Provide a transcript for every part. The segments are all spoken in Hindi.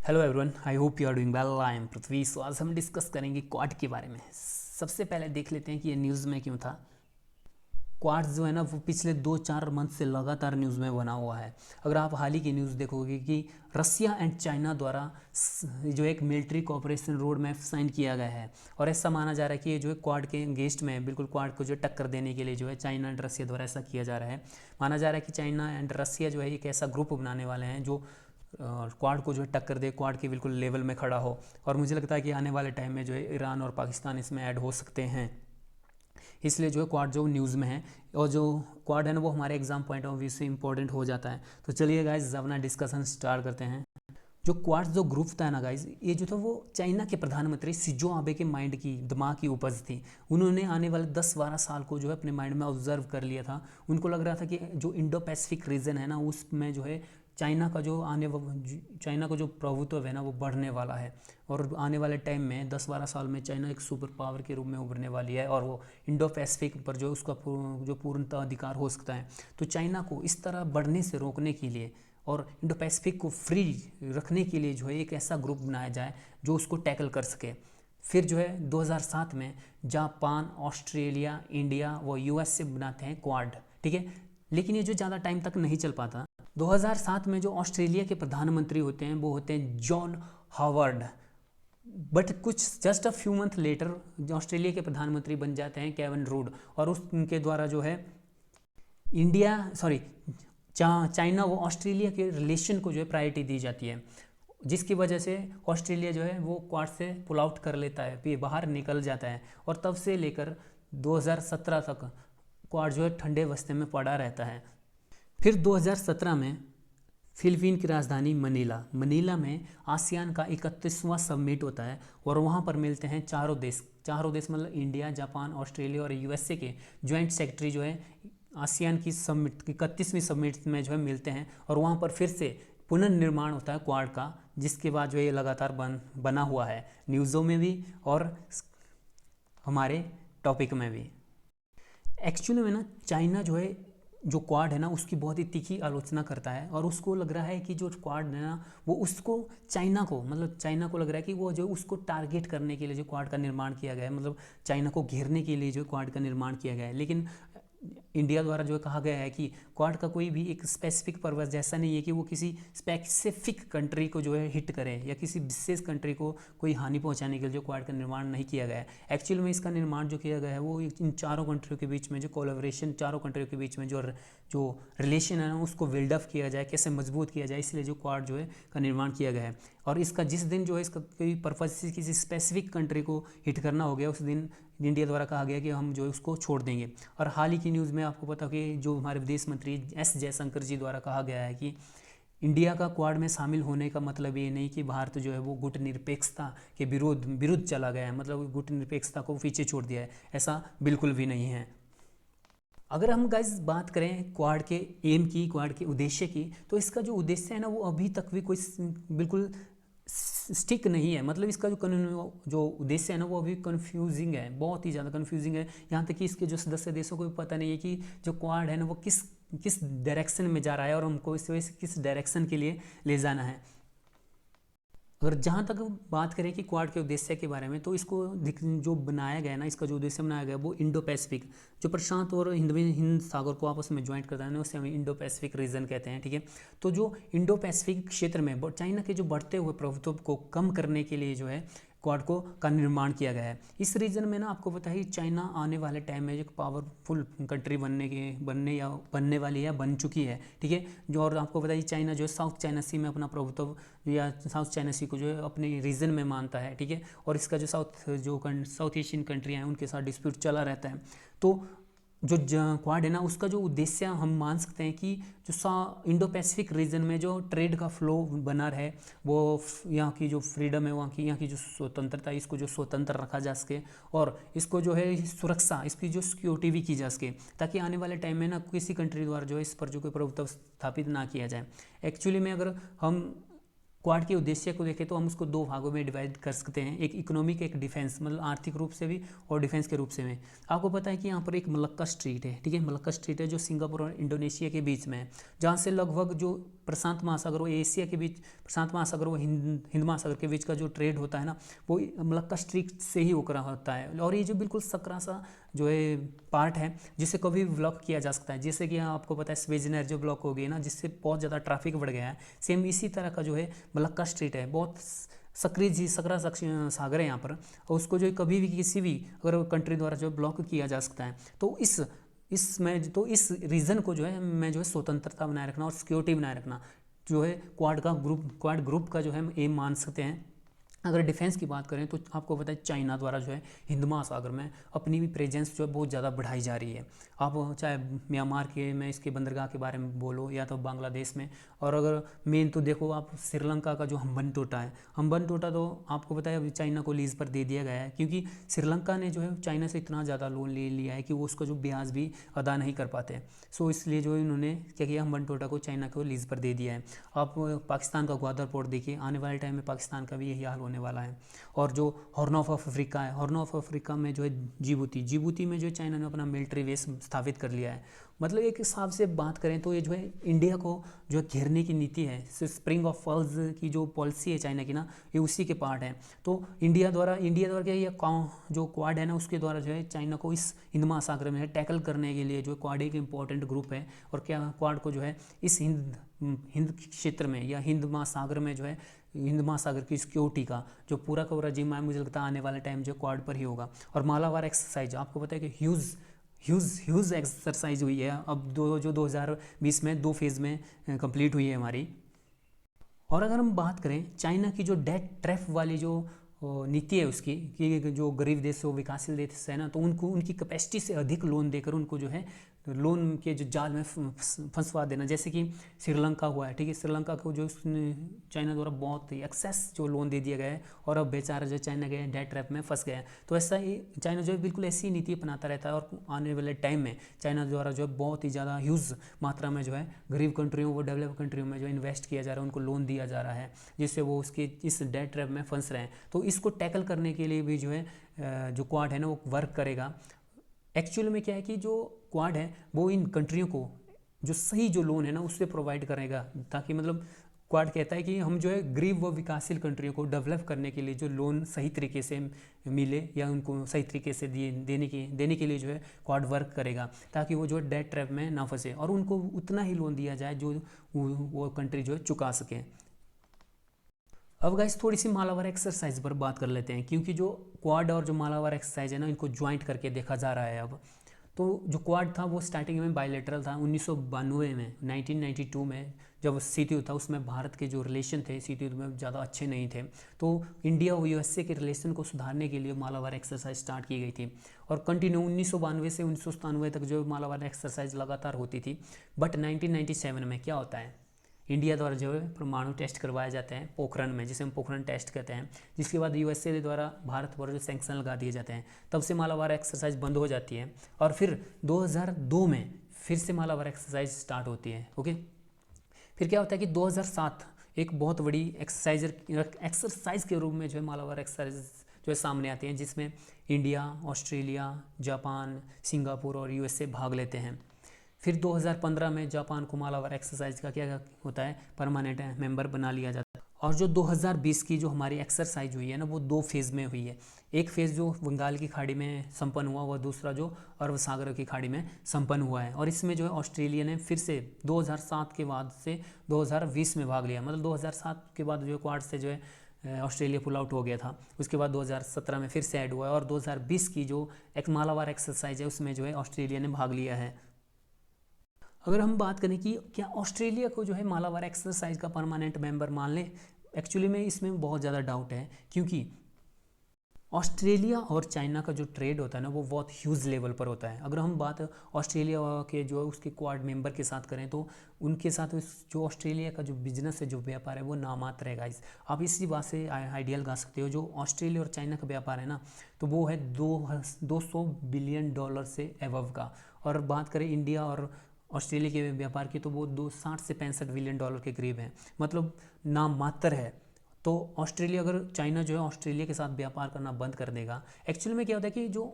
Hello everyone, I hope you are doing well. I am Prithvi. So आज हम डिस्कस करेंगे क्वाड के बारे में। सबसे पहले देख लेते हैं कि ये न्यूज़ में क्यों था। क्वाड जो है ना वो पिछले 2-4 मंथ से लगातार न्यूज़ में बना हुआ है। अगर आप हाल ही की न्यूज़ देखोगे कि रसिया एंड चाइना द्वारा जो एक military cooperation road map sign किया गया है, और ऐसा माना जा रहा है कि ये जो है क्वाड के अगेंस्ट में है, बिल्कुल क्वाड को जो टक्कर देने के लिए जो है चाइना एंड रसिया द्वारा ऐसा किया जा रहा है। माना जा रहा है कि चाइना एंड रसिया जो है एक ऐसा ग्रुप बनाने वाले हैं जो क्वाड को जो है टक्कर दे, क्वाड के बिल्कुल लेवल में खड़ा हो। और मुझे लगता है कि आने वाले टाइम में जो है ईरान और पाकिस्तान इसमें ऐड हो सकते हैं, इसलिए जो है क्वाड जो न्यूज़ में है। और जो क्वाड है ना वो हमारे एग्जाम पॉइंट ऑफ व्यू से इंपॉर्टेंट हो जाता है। तो चलिए गाइज अपना डिस्कशन स्टार्ट करते हैं। जो क्वाड जो ग्रुप था ना गाइज, ये जो था वो चाइना के प्रधानमंत्री शिंजो आबे के माइंड की दिमाग की उपज थी। उन्होंने आने वाले 10-12 साल को जो है अपने माइंड में ऑब्जर्व कर लिया था। उनको लग रहा था कि जो इंडो पैसिफिक रीजन है ना उसमें जो है चाइना का जो चाइना का जो प्रभुत्व है ना वो बढ़ने वाला है। और आने वाले टाइम में 10-12 साल में चाइना एक सुपर पावर के रूप में उभरने वाली है, और वो इंडो पैसिफिक पर जो उसका जो पूर्णतः अधिकार हो सकता है। तो चाइना को इस तरह बढ़ने से रोकने के लिए और इंडो पैसिफिक को फ्री रखने के लिए जो है एक ऐसा ग्रुप बनाया जाए जो उसको टैकल कर सके। फिर जो है 2007 में जापान, ऑस्ट्रेलिया, इंडिया व यूएस से बनाते हैं क्वाड, ठीक है। लेकिन ये जो ज़्यादा टाइम तक नहीं चल पाता। 2007 में जो ऑस्ट्रेलिया के प्रधानमंत्री होते हैं वो होते हैं जॉन हावर्ड। बट कुछ just a few month later Australia के प्रधानमंत्री बन जाते हैं केविन रूड, और उनके द्वारा जो है चाइना वो ऑस्ट्रेलिया के रिलेशन को जो है प्रायोरिटी दी जाती है, जिसकी वजह से ऑस्ट्रेलिया जो है वो क्वाड से पुल आउट कर लेता है, फिर बाहर निकल जाता है। और तब से लेकर 2017 तक क्वाड जो है ठंडे बस्ते में पड़ा रहता है। फिर 2017 में फिलीपीन की राजधानी मनीला में आसियान का 31वां समिट होता है, और वहाँ पर मिलते हैं चारों देश मतलब इंडिया, जापान, ऑस्ट्रेलिया और यूएसए के ज्वाइंट सेक्रेटरी जो है आसियान की समिट 31वीं समिट में जो है मिलते हैं। और वहाँ पर फिर से पुनर्निर्माण होता है क्वाड का, जिसके बाद जो ये लगातार बना हुआ है न्यूज़ों में भी और हमारे टॉपिक में भी। एक्चुअली में ना चाइना जो है जो क्वाड है ना उसकी बहुत ही तीखी आलोचना करता है, और उसको लग रहा है कि जो क्वाड है ना वो उसको चाइना को लग रहा है कि वो जो उसको टारगेट करने के लिए जो क्वाड का निर्माण किया गया है, मतलब चाइना को घेरने के लिए जो क्वाड का निर्माण किया गया है। लेकिन इंडिया द्वारा जो कहा गया है कि क्वाड का कोई भी एक स्पेसिफिक पर्पस जैसा नहीं है कि वो किसी स्पेसिफिक कंट्री को जो है हिट करे या किसी विशेष कंट्री को कोई हानि पहुंचाने के लिए जो क्वाड का निर्माण नहीं किया गया है। एक्चुअल में इसका निर्माण जो किया गया है वो इन चारों कंट्रियों के बीच में जो कोलैबोरेशन, चारों कंट्रियों के बीच में जो रिलेशन है ना उसको बिल्डअप किया जाए, कैसे मजबूत किया जाए, इसलिए जो क्वाड जो है का निर्माण किया गया है। और इसका जिस दिन जो है इसका कोई पर्पज किसी स्पेसिफिक कंट्री को हिट करना हो गया, उस दिन इंडिया द्वारा कहा गया कि हम जो है उसको छोड़ देंगे। और हाल ही की न्यूज़ में आपको पता कि जो हमारे विदेश मंत्री एस जयशंकर जी द्वारा कहा गया है कि इंडिया का क्वाड में शामिल होने का मतलब ये नहीं कि भारत जो है वो गुटनिरपेक्षता के विरुद्ध चला गया है, मतलब गुटनिरपेक्षता को पीछे छोड़ दिया है, ऐसा बिल्कुल भी नहीं है। अगर हम गाइज बात करें क्वाड के एम की, क्वाड के उद्देश्य की, तो इसका जो उद्देश्य है ना वो अभी तक भी कोई बिल्कुल स्टिक नहीं है। मतलब इसका जो उद्देश्य है ना वो अभी कन्फ्यूजिंग है, बहुत ही ज़्यादा कन्फ्यूजिंग है। यहाँ तक कि इसके जो सदस्य देशों को भी पता नहीं है कि जो क्वाड है ना वो किस डायरेक्शन में जा रहा है और हमको इस वजह से किस डायरेक्शन के लिए ले जाना है। अगर जहाँ तक बात करें कि क्वाड के उद्देश्य के बारे में, तो इसको जो बनाया गया है ना, इसका जो उद्देश्य बनाया गया है वो इंडो पैसिफिक, जो प्रशांत और हिंद सागर को आपस में ज्वाइंट करता है ना, उसे हम इंडो पैसिफिक रीजन कहते हैं, ठीक है। तो जो इंडो पैसिफिक क्षेत्र में चाइना के जो बढ़ते हुए प्रभुत्व को कम करने के लिए जो है क्वाड का निर्माण किया गया है। इस रीजन में ना आपको पता है चाइना आने वाले टाइम में एक पावरफुल कंट्री बनने वाली है, बन चुकी है, ठीक है। जो और आपको पता है चाइना जो है साउथ चाइना सी में अपना प्रभुत्व या साउथ चाइना सी को जो है अपने रीजन में मानता है, ठीक है। और इसका जो साउथ एशियन कंट्रियाँ हैं उनके साथ डिस्प्यूट चला रहता है। तो जो क्वाड है ना उसका जो उद्देश्य हम मान सकते हैं कि जो इंडो पैसिफिक रीजन में जो ट्रेड का फ्लो बना रहे, वो यहाँ की जो फ्रीडम है, यहाँ की जो स्वतंत्रता, इसको जो स्वतंत्र रखा जा सके, और इसको जो है सुरक्षा, इसकी जो सिक्योरिटी भी की जा सके, ताकि आने वाले टाइम में ना किसी कंट्री द्वारा जो है इस पर जो कोई प्रभुत्व स्थापित ना किया जाए। एक्चुअली में अगर हम क्वाड के उद्देश्य को देखें तो हम उसको दो भागों में डिवाइड कर सकते हैं, एक इकोनॉमिक, एक डिफेंस, मतलब आर्थिक रूप से भी और डिफेंस के रूप से भी। आपको पता है कि यहाँ पर एक मलक्का स्ट्रीट है, ठीक है। मलक्का स्ट्रीट है जो सिंगापुर और इंडोनेशिया के बीच में है, जहाँ से लगभग जो प्रशांत महासागर और एशिया के बीच, प्रशांत महासागर और हिंद महासागर के बीच का जो ट्रेड होता है ना, वो मलक्का स्ट्रीट से ही होकर होता है। और ये जो बिल्कुल सकरा सा जो है पार्ट है, जिसे कभी ब्लॉक किया जा सकता है, जैसे कि आपको पता है स्वेज नहर जो ब्लॉक हो गई ना, जिससे बहुत ज़्यादा ट्रैफिक बढ़ गया है, सेम इसी तरह का जो है मलक्का स्ट्रीट है, बहुत सकरा सागर है यहाँ पर, और उसको जो कभी भी किसी भी अगर कंट्री द्वारा जो ब्लॉक किया जा सकता है। तो इस रीजन को जो है मैं जो है स्वतंत्रता बनाए रखना और सिक्योरिटी बनाए रखना जो है क्वाड ग्रुप का जो है हम एम मान सकते हैं। अगर डिफेंस की बात करें तो आपको पता है चाइना द्वारा जो है हिंद महासागर में अपनी भी प्रेजेंस जो है बहुत ज़्यादा बढ़ाई जा रही है। आप चाहे म्यांमार के में इसके बंदरगाह के बारे में बोलो या तो बांग्लादेश में, और अगर मेन तो देखो आप श्रीलंका का जो हम्बनटोटा है, हम्बनटोटा तो आपको पता है अभी चाइना को लीज पर दे दिया गया है, क्योंकि श्रीलंका ने जो है चाइना से इतना ज़्यादा लोन ले लिया है कि वो उसका जो ब्याज भी अदा नहीं कर पाते। सो इसलिए जो इन्होंने क्या किया, हम्बनटोटा को चाइना को लीज पर दे दिया है। आप पाकिस्तान का ग्वादर पोर्ट देखिए, आने वाले टाइम में पाकिस्तान का भी यही हाल होने वाला है। और जो हॉर्न ऑफ अफ्रीका है, हॉर्न ऑफ अफ्रीका में जो है जिबूती में जो चाइना ने अपना मिलिट्री बेस स्थापित कर लिया है। मतलब एक हिसाब से बात करें तो ये जो है इंडिया को जो घेरने की नीति है, स्प्रिंग ऑफ पर्ल्स की जो पॉलिसी है चाइना की ना, ये उसी के पार्ट है। तो इंडिया द्वारा क्या ये जो क्वाड है ना, उसके द्वारा जो है चाइना को इस हिंद महासागर में टैकल करने के लिए जो क्वाड एक इंपॉर्टेंट ग्रुप है। और क्या क्वाड को जो है इस हिंद क्षेत्र में या हिंद महासागर में जो है हिंद महासागर की सिक्योरिटी का जो पूरा का पूरा जिम्मा है, मुझे लगता है आने वाले टाइम जो क्वाड पर ही होगा। और मालाबार एक्सरसाइज आपको पता है कि ह्यूज एक्सरसाइज हुई है अब जो 2020 में 2 फेज़ में कंप्लीट हुई है हमारी। और अगर हम बात करें चाइना की जो डेट ट्रैप वाली जो नीति है उसकी, कि जो गरीब देश हो विकासशील देश है ना, तो उनको उनकी कैपेसिटी से अधिक लोन देकर उनको जो है लोन के जो जाल में फंसवा देना, जैसे कि श्रीलंका हुआ है। ठीक है, श्रीलंका को जो चाइना द्वारा बहुत ही एक्सेस जो लोन दे दिया गया है, और अब बेचारा जो चाइना के डेट ट्रैप में फंस गया है। तो ऐसा ही चाइना जो है बिल्कुल ऐसी नीति अपनाता रहता है, और आने वाले टाइम में चाइना द्वारा जो है बहुत ही ज़्यादा ह्यूज मात्रा में जो है गरीब कंट्रियों व डेवलप कंट्रियों में जो इन्वेस्ट किया जा रहा है, उनको लोन दिया जा रहा है, जिससे वो उसके इस डेट ट्रैप में फंस रहे हैं। तो इसको टैकल करने के लिए भी जो है जो क्वाड है ना, वो वर्क करेगा। एक्चुअल में क्या है कि जो क्वाड है वो इन कंट्रियों को जो सही जो लोन है ना उससे प्रोवाइड करेगा, ताकि मतलब क्वाड कहता है कि हम जो है गरीब व विकासशील कंट्रियों को डेवलप करने के लिए जो लोन सही तरीके से मिले या उनको सही तरीके से देने के लिए जो है क्वाड वर्क करेगा, ताकि वो जो डेट ट्रैप में ना फंसे और उनको उतना ही लोन दिया जाए जो वो कंट्री जो है चुका सके। अब गाइस थोड़ी सी मालाबार एक्सरसाइज पर बात कर लेते हैं, क्योंकि जो क्वाड और जो मालाबार एक्सरसाइज है ना, इनको ज्वाइंट करके देखा जा रहा है अब। तो जो क्वाड था वो स्टार्टिंग में बायलैटरल था। 1992 में 1992 में जब सीटी था, उसमें भारत के जो रिलेशन थे सीटी में ज़्यादा अच्छे नहीं थे, तो इंडिया और यूएसए के रिलेशन को सुधारने के लिए मालाबार एक्सरसाइज स्टार्ट की गई थी। और कंटिन्यू 1992 से 1997 तक जो मालाबार एक्सरसाइज लगातार होती थी। बट 1997 में क्या होता है, इंडिया द्वारा जो है परमाणु टेस्ट करवाए जाते हैं पोखरण में, जिसे हम पोखरण टेस्ट कहते हैं, जिसके बाद यूएसए द्वारा भारत पर जो सैंक्शन लगा दिए जाते हैं, तब से मालाबार एक्सरसाइज बंद हो जाती है। और फिर 2002 में फिर से मालाबार एक्सरसाइज स्टार्ट होती है। ओके, फिर क्या होता है कि 2007 एक बहुत बड़ी एक्सरसाइज के रूप में जो है मालाबार एक्सरसाइज जो है सामने आती हैं, जिसमें इंडिया, ऑस्ट्रेलिया, जापान, सिंगापुर और यूएसए भाग लेते हैं। फिर 2015 में जापान को मालाबार एक्सरसाइज का क्या होता है, परमानेंट मेंबर बना लिया जाता है। और जो 2020 की जो हमारी एक्सरसाइज हुई है ना, वो 2 फेज़ में हुई है। एक फेज़ जो बंगाल की खाड़ी में संपन्न हुआ, वह दूसरा जो अरब सागर की खाड़ी में संपन्न हुआ है। और इसमें जो है ऑस्ट्रेलिया ने फिर से 2007 के बाद से 2020 में भाग लिया। मतलब 2007 के बाद जो क्वाड से जो है ऑस्ट्रेलिया पुल आउट हो गया था, उसके बाद 2017 में फिर से ऐड हुआ है। और 2020 की जो एक मालाबार एक्सरसाइज है उसमें जो है ऑस्ट्रेलिया ने भाग लिया है। अगर हम बात करें कि क्या ऑस्ट्रेलिया को जो है मालाबार एक्सरसाइज का परमानेंट मेंबर मान लें, एक्चुअली में इसमें बहुत ज़्यादा डाउट है, क्योंकि ऑस्ट्रेलिया और चाइना का जो ट्रेड होता है ना, वो बहुत ह्यूज लेवल पर होता है। अगर हम बात ऑस्ट्रेलिया के जो उसके क्वाड मेंबर के साथ करें, तो उनके साथ जो ऑस्ट्रेलिया का जो बिजनेस है, जो व्यापार है, वो नामात्र है गाइस। आप इसी बात से आइडिया लगा सकते हो, जो ऑस्ट्रेलिया और चाइना का व्यापार है ना, तो वो है 200 बिलियन डॉलर से एबव का। और बात करें इंडिया और ऑस्ट्रेलिया के व्यापार की, तो वो 60 से 65 बिलियन डॉलर के करीब है, मतलब नाम मात्र है। तो ऑस्ट्रेलिया, अगर चाइना जो है ऑस्ट्रेलिया के साथ व्यापार करना बंद कर देगा, एक्चुअली में क्या होता है कि जो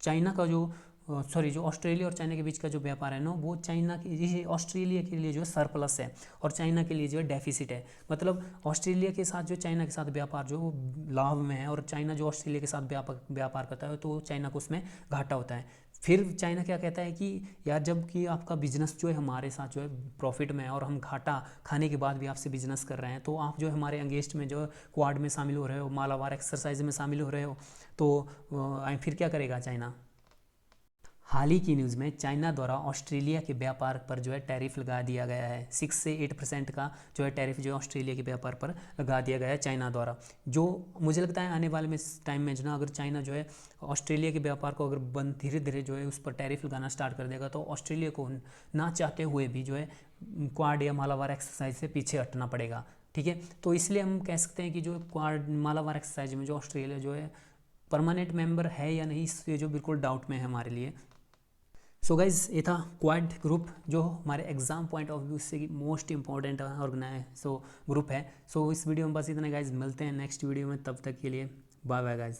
चाइना का जो सॉरी जो ऑस्ट्रेलिया और चाइना के बीच का जो व्यापार है ना, वो चाइना के ऑस्ट्रेलिया के लिए जो है सरप्लस है और चाइना के लिए जो है डेफिसिट है। मतलब ऑस्ट्रेलिया के साथ जो चाइना के साथ व्यापार जो वो लाभ में है, और चाइना जो ऑस्ट्रेलिया के साथ व्यापार करता है तो चाइना को उसमें घाटा होता है। फिर चाइना क्या कहता है कि यार जब कि आपका बिजनेस जो है हमारे साथ जो है प्रॉफिट में है और हम घाटा खाने के बाद भी आपसे बिजनेस कर रहे हैं, तो आप जो है हमारे अगेंस्ट में जो क्वाड में शामिल हो रहे हो, मालाबार एक्सरसाइज में शामिल हो रहे हो, तो फिर क्या करेगा चाइना। हाल ही की न्यूज़ में चाइना द्वारा ऑस्ट्रेलिया के व्यापार पर जो है टैरिफ लगा दिया गया है। 6 से 8% का जो है टैरिफ जो है ऑस्ट्रेलिया के व्यापार पर लगा दिया गया है चाइना द्वारा। जो मुझे लगता है आने वाले में टाइम में जो ना, अगर चाइना जो है ऑस्ट्रेलिया के व्यापार को अगर बंद धीरे धीरे जो है उस पर टैरिफ लगाना स्टार्ट कर देगा, तो ऑस्ट्रेलिया को ना चाहते हुए भी जो है क्वाड या मालाबार एक्सरसाइज से पीछे हटना पड़ेगा। ठीक है, तो इसलिए हम कह सकते हैं कि जो क्वाड मालाबार एक्सरसाइज में जो ऑस्ट्रेलिया जो है परमानेंट मेंबर है या नहीं, इससे जो बिल्कुल डाउट में है हमारे लिए। सो गाइज ये था क्वाड ग्रुप, जो हमारे एग्जाम पॉइंट ऑफ व्यू से मोस्ट इंपॉर्टेंट ग्रुप है। सो इस वीडियो में बस इतना गाइज, मिलते हैं नेक्स्ट वीडियो में, तब तक के लिए बाय बाय गाइज।